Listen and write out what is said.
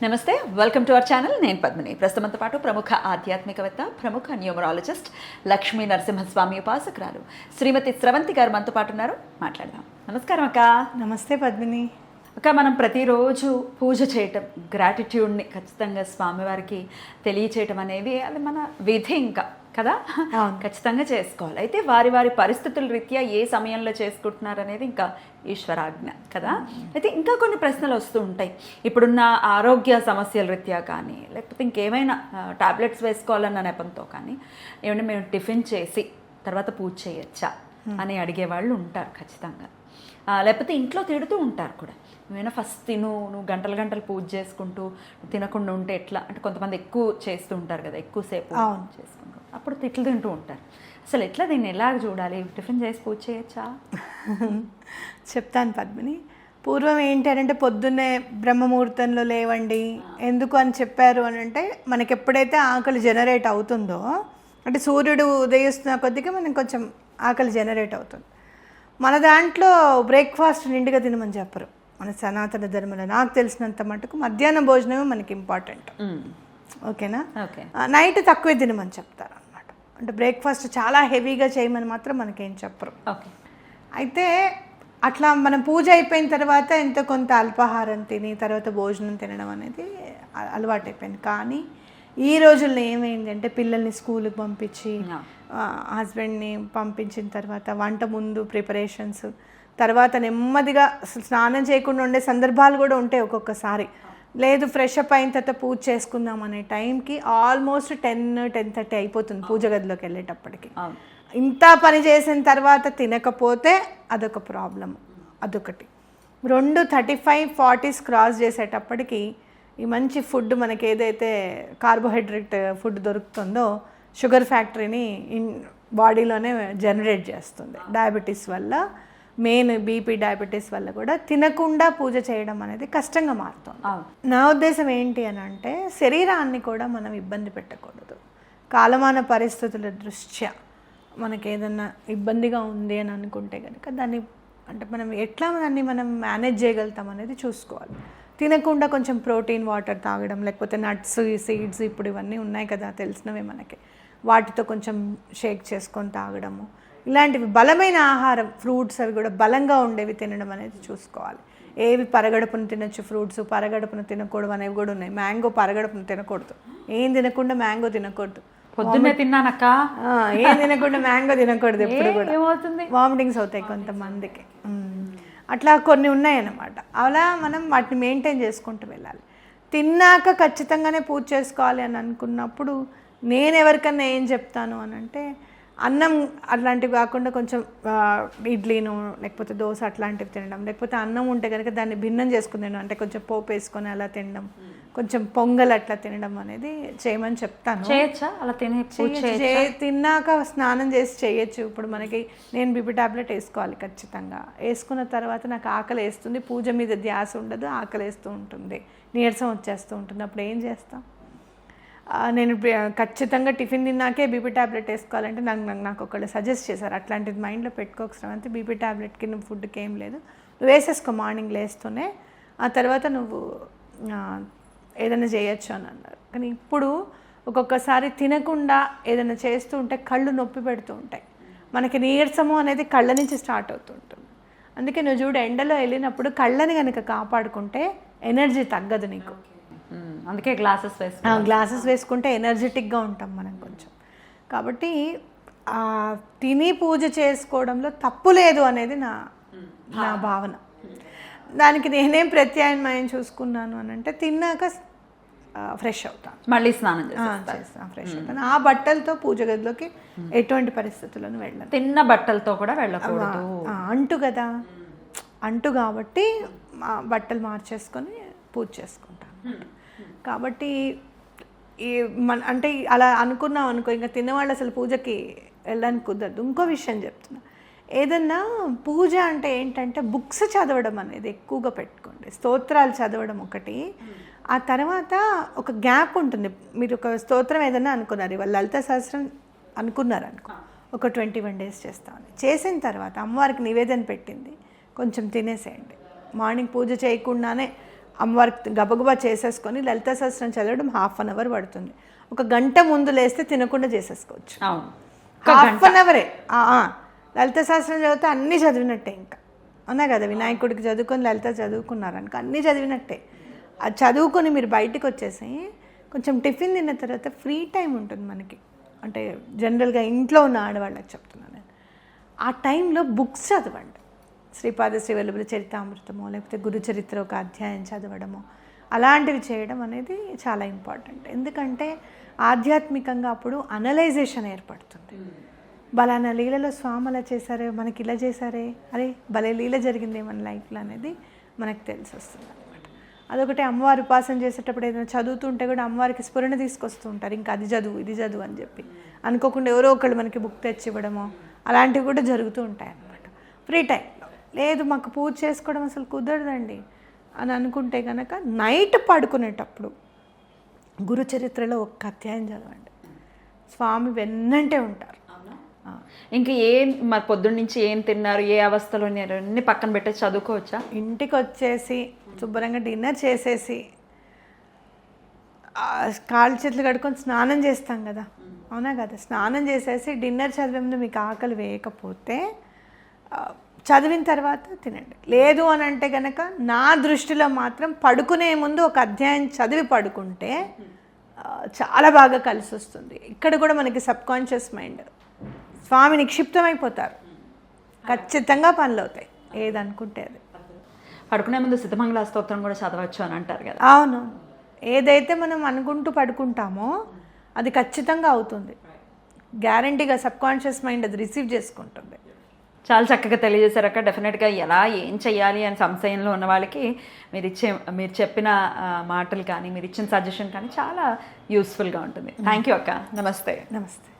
నమస్తే, welcome to our channel. నేను పద్మిని. ప్రస్తుతంతో పాటు ప్రముఖ ఆధ్యాత్మికవేత్త, ప్రముఖ న్యూమరాలజిస్ట్, లక్ష్మీ నరసింహస్వామి ఉపాసకురాలు శ్రీమతి స్రవంతి గారు మనతో పాటు ఉన్నారు. మాట్లాడదాం. నమస్కారం అక్క. నమస్తే పద్మిని. అక్క, మనం ప్రతిరోజు పూజ చేయటం, గ్రాటిట్యూడ్ని ఖచ్చితంగా స్వామివారికి తెలియచేయటం అనేది అది మన విధి ఇంకా కదా, ఖచ్చితంగా చేసుకోవాలి. అయితే వారి వారి పరిస్థితుల రీత్యా ఏ సమయంలో చేసుకుంటున్నారు అనేది ఇంకా ఈశ్వరాజ్ఞ కదా. అయితే ఇంకా కొన్ని ప్రశ్నలు వస్తూ ఉంటాయి. ఇప్పుడున్న ఆరోగ్య సమస్యల రీత్యా కానీ, లేకపోతే ఇంకేమైనా టాబ్లెట్స్ వేసుకోవాలన్న నెపంతో కానీ, ఏమైనా మేము టిఫిన్ చేసి తర్వాత పూజ చేయొచ్చా అని అడిగేవాళ్ళు ఉంటారు ఖచ్చితంగా. లేకపోతే ఇంట్లో తిడుతూ ఉంటారు కూడా, నువ్వేనా ఫస్ట్ నువ్వు గంటలు గంటలు పూజ చేసుకుంటూ తినకుండా ఉంటే ఎట్లా అంటే, కొంతమంది ఎక్కువ చేస్తూ ఉంటారు కదా, ఎక్కువసేపు చేసుకుంటూ అప్పుడు తిట్లు తింటూ ఉంటారు. అసలు ఎట్లా దీన్ని ఎలాగ చూడాలి? టిఫిన్ చేసి పూజ చేయొచ్చా? చెప్తాను పద్మిని. పూర్వం ఏంటి అని అంటే పొద్దున్నే బ్రహ్మముహూర్తంలో లేవండి ఎందుకు అని చెప్పారు అని అంటే, మనకి ఎప్పుడైతే ఆకలి జనరేట్ అవుతుందో, అంటే సూర్యుడు ఉదయిస్తున్న కొద్దిగా మనకి కొంచెం ఆకలి జనరేట్ అవుతుంది. మన దాంట్లో బ్రేక్ఫాస్ట్ నిండుగా తినమని చెప్పరు మన సనాతన ధర్మంలో. నాకు తెలిసినంత మటుకు మధ్యాహ్నం భోజనమే మనకి ఇంపార్టెంట్. ఓకేనా? నైట్ తక్కువే తినమని చెప్తారు అనమాట. అంటే బ్రేక్ఫాస్ట్ చాలా హెవీగా చేయమని మాత్రం మనకేం చెప్పరు. అయితే అట్లా మనం పూజ అయిపోయిన తర్వాత ఎంతో కొంత అల్పాహారం తిని తర్వాత భోజనం తినడం అనేది అలవాటు అయిపోయింది. కానీ ఈ రోజుల్లో ఏమైంది అంటే, పిల్లల్ని స్కూల్కి పంపించి హస్బెండ్ని పంపించిన తర్వాత వంట ముందు ప్రిపరేషన్స్, తర్వాత నెమ్మదిగా స్నానం చేయకుండా ఉండే సందర్భాలు కూడా ఉంటాయి ఒక్కొక్కసారి. లేదు ఫ్రెష్ అప్ అయిన తర్వాత పూజ చేసుకుందాం అనే టైంకి ఆల్మోస్ట్ 10-10:30 అయిపోతుంది పూజ గదిలోకి వెళ్ళేటప్పటికి. ఇంత పని చేసిన తర్వాత తినకపోతే అదొక ప్రాబ్లం. అదొకటి. 35-40 క్రాస్ చేసేటప్పటికి ఈ మంచి ఫుడ్ మనకి ఏదైతే కార్బోహైడ్రేట్ ఫుడ్ దొరుకుతుందో షుగర్ ఫ్యాక్టరీని బాడీలోనే జనరేట్ చేస్తుంది. డయాబెటీస్ వల్ల, మెయిన్ బీపీ డయాబెటీస్ వల్ల కూడా తినకుండా పూజ చేయడం అనేది కష్టంగా మారుతుంది. నా ఉద్దేశం ఏంటి అని అంటే, శరీరాన్ని కూడా మనం ఇబ్బంది పెట్టకూడదు. కాలమాన పరిస్థితుల దృష్ట్యా మనకి ఏదన్నా ఇబ్బందిగా ఉంది అని అనుకుంటే కనుక దాన్ని అంటే మనం ఎట్లా దాన్ని మనం మేనేజ్ చేయగలుగుతాం అనేది చూసుకోవాలి. తినకుండా కొంచెం ప్రోటీన్ వాటర్ తాగడం, లేకపోతే నట్స్, సీడ్స్ ఇప్పుడు ఇవన్నీ ఉన్నాయి కదా తెలిసినవే మనకి, వాటితో కొంచెం షేక్ చేసుకొని తాగడము, ఇలాంటివి బలమైన ఆహారం, ఫ్రూట్స్ అవి కూడా బలంగా ఉండేవి తినడం అనేది చూసుకోవాలి. ఏవి పరగడుపును తినొచ్చు ఫ్రూట్స్, పరగడుపును తినకూడదు అనేవి కూడా ఉన్నాయి. మ్యాంగో పరగడుపును తినకూడదు, ఏం తినకుండా మ్యాంగో తినకూడదు. పొద్దున్నే తిన్నానక్క, ఏం తినకుండా మ్యాంగో తినకూడదు ఎప్పుడు కూడా, ఏమవుతుంది వామిటింగ్స్ అవుతాయి కొంతమందికి. అట్లా కొన్ని ఉన్నాయన్నమాట. అలా మనం వాటిని మెయింటైన్ చేసుకుంటూ వెళ్ళాలి. తిన్నాక ఖచ్చితంగానే పూజ చేసుకోవాలి అని అనుకున్నప్పుడు నేను ఎవరికన్నా ఏం చెప్తాను అని అంటే, అన్నం అట్లాంటివి కాకుండా కొంచెం ఇడ్లీను లేకపోతే దోశ అట్లాంటివి తినడం, లేకపోతే అన్నం ఉంటే కనుక దాన్ని భిన్నం చేసుకుని తినడం, అంటే కొంచెం పోపు వేసుకొని అలా తినడం, కొంచెం పొంగల్ అట్లా తినడం అనేది చేయమని చెప్తాను. చేయొచ్చా అలా తిన్నాక స్నానం చేసి చేయొచ్చు. ఇప్పుడు మనకి నేను బీపీ టాబ్లెట్ వేసుకోవాలి ఖచ్చితంగా. వేసుకున్న తర్వాత నాకు ఆకలి వేస్తుంది, పూజ మీద ధ్యాస ఉండదు, ఆకలి వేస్తూ ఉంటుంది, నీరసం వచ్చేస్తూ ఉంటుంది. అప్పుడు ఏం చేస్తాం? నేను ఖచ్చితంగా టిఫిన్ తిన్నాకే బీపీ టాబ్లెట్ వేసుకోవాలంటే నాకు ఒకళ్ళు సజెస్ట్ చేశారు, అట్లాంటిది మైండ్లో పెట్టుకోకసరం అంతే, బీపీ టాబ్లెట్కి నువ్వు ఫుడ్కి ఏం లేదు, నువ్వు వేసేసుకో మార్నింగ్ లేస్తూనే, ఆ తర్వాత నువ్వు ఏదైనా చేయొచ్చు అని అన్నారు. కానీ ఇప్పుడు ఒక్కొక్కసారి తినకుండా ఏదైనా చేస్తూ ఉంటే కళ్ళు నొప్పి పెడుతూ ఉంటాయి. మనకి నీరసము అనేది కళ్ళ నుంచి స్టార్ట్ అవుతుంటుంది. అందుకే నువ్వు చూడు, ఎండలో వెళ్ళినప్పుడు కళ్ళని కనుక కాపాడుకుంటే ఎనర్జీ తగ్గదు నీకు. అందుకే గ్లాసెస్ వేసుకుంటే ఎనర్జెటిక్గా ఉంటాం మనం కొంచెం. కాబట్టి తిని పూజ చేసుకోవడంలో తప్పు లేదు అనేది నా భావన. దానికి నేనేం ప్రత్యామ్నాయం చూసుకున్నాను అని అంటే, తిన్నాక ఫ్రెష్ అవుతాను, మళ్ళీ స్నానం చేస్తాను, ఫ్రెష్ అవుతాను. ఆ బట్టలతో పూజ గదిలోకి ఎటువంటి పరిస్థితులను వెళ్ళను. తిన్న బట్టలతో కూడా వెళ్ళకూడదు, అంటు కదా, అంటు కాబట్టి బట్టలు మార్చేసుకొని పూజ చేసుకుంటాను. కాబట్టి అంటే అలా అనుకున్నాం అనుకో, ఇంకా తినేవాళ్ళు అసలు పూజకి వెళ్ళడానికి కుదరదు. ఇంకో విషయం చెప్తున్నా, ఏదన్నా పూజ అంటే ఏంటంటే బుక్స్ చదవడం అనేది ఎక్కువగా పెట్టుకోండి. స్తోత్రాలు చదవడం ఒకటి, ఆ తర్వాత ఒక గ్యాప్ ఉంటుంది. మీరు ఒక స్తోత్రం ఏదన్నా అనుకున్నారు, ఇవాళ లలిత సహస్రం అనుకున్నారు అనుకో, ఒక 21 days చేస్తామని చేసిన తర్వాత అమ్మవారికి నివేదన పెట్టింది కొంచెం తినేసేయండి. మార్నింగ్ పూజ చేయకుండానే అమ్మవారికి గబగబా చేసేసుకొని లలితా సహస్రం చదవడం 1/2 అవర్ పడుతుంది. 1 గంట ముందు లేస్తే తినకుండా చేసేసుకోవచ్చు. అవును, 1/2 అవరే. లలిత సహస్రం చదివితే అన్నీ చదివినట్టే. ఇంకా అవునా కదా, వినాయకుడికి చదువుకొని లలిత చదువుకున్నారనుక అన్నీ చదివినట్టే. అది చదువుకొని మీరు బయటకు వచ్చేసి కొంచెం టిఫిన్ తిన్న తర్వాత ఫ్రీ టైం ఉంటుంది మనకి. అంటే జనరల్గా ఇంట్లో ఉన్న ఆడవాళ్ళకి చెప్తున్నాను నేను, ఆ టైంలో బుక్స్ చదవండి. శ్రీపాద శ్రీవల్లభుల చరితామృతమో లేకపోతే గురు చరిత్ర ఒక అధ్యాయం చదవడమో అలాంటివి చేయడం అనేది చాలా ఇంపార్టెంట్. ఎందుకంటే ఆధ్యాత్మికంగా అప్పుడు అనలైజేషన్ ఏర్పడుతుంది. బలానా లీలలో స్వామి అలా చేశారే, మనకి ఇలా చేశారే, అరే భలే లీల జరిగింది మన లైఫ్లో అనేది మనకు తెలిసి వస్తుంది అనమాట. అదొకటి. అమ్మవారి ఉపాసన చేసేటప్పుడు ఏదైనా చదువుతుంటే కూడా అమ్మవారికి స్ఫురణ తీసుకొస్తూ ఉంటారు, ఇంకా అది చదువు ఇది చదువు అని చెప్పి. అనుకోకుండా ఎవరో ఒకళ్ళు మనకి బుక్ తెచ్చి ఇవ్వడమో అలాంటివి కూడా జరుగుతూ ఉంటాయి అన్నమాట ఫ్రీ టైంలో. లేదు మాకు పూజ చేసుకోవడం అసలు కుదరదండి అని అనుకుంటే కనుక నైట్ పడుకునేటప్పుడు గురు చరిత్రలో 1 అధ్యాయం చదవండి. స్వామి వెన్నంటే ఉంటారు. ఇంకా ఏం మరి పొద్దున్న నుంచి ఏం తిన్నారు, ఏ అవస్థలో ఉన్నారు అన్ని పక్కన పెట్టేసి చదువుకోవచ్చా? ఇంటికి వచ్చేసి శుభ్రంగా డిన్నర్ చేసేసి కాళ్ళు చేతులు కడుక్కొని స్నానం చేస్తాం కదా, అవునా కదా, స్నానం చేసేసి డిన్నర్ చదివే ముందు మీకు ఆకలి వేయకపోతే చదివిన తర్వాత తినండి. లేదు అని అంటే కనుక నా దృష్టిలో మాత్రం పడుకునే ముందు 1 అధ్యాయం చదివి పడుకుంటే చాలా బాగా కలిసి వస్తుంది. ఇక్కడ కూడా మనకి సబ్కాన్షియస్ మైండ్ స్వామి నిక్షిప్తమైపోతారు, ఖచ్చితంగా పనులు అవుతాయి ఏదనుకుంటే అది. పడుకునే ముందు సిద్ధమంగళ స్తోత్రం కూడా చదవచ్చు అని అంటారు కదా. అవును, ఏదైతే మనం అనుకుంటూ పడుకుంటామో అది ఖచ్చితంగా అవుతుంది, గ్యారంటీగా సబ్కాన్షియస్ మైండ్ అది రిసీవ్ చేసుకుంటుంది. చాలా చక్కగా తెలియజేశారక్క. డెఫినెట్గా ఎలా ఏం చెయ్యాలి అని సంశయంలో ఉన్న వాళ్ళకి మీరు చెప్పిన మాటలు కానీ మీరు ఇచ్చిన సజెషన్ కానీ చాలా యూస్ఫుల్గా ఉంటుంది. థ్యాంక్ యూ అక్క. నమస్తే. నమస్తే.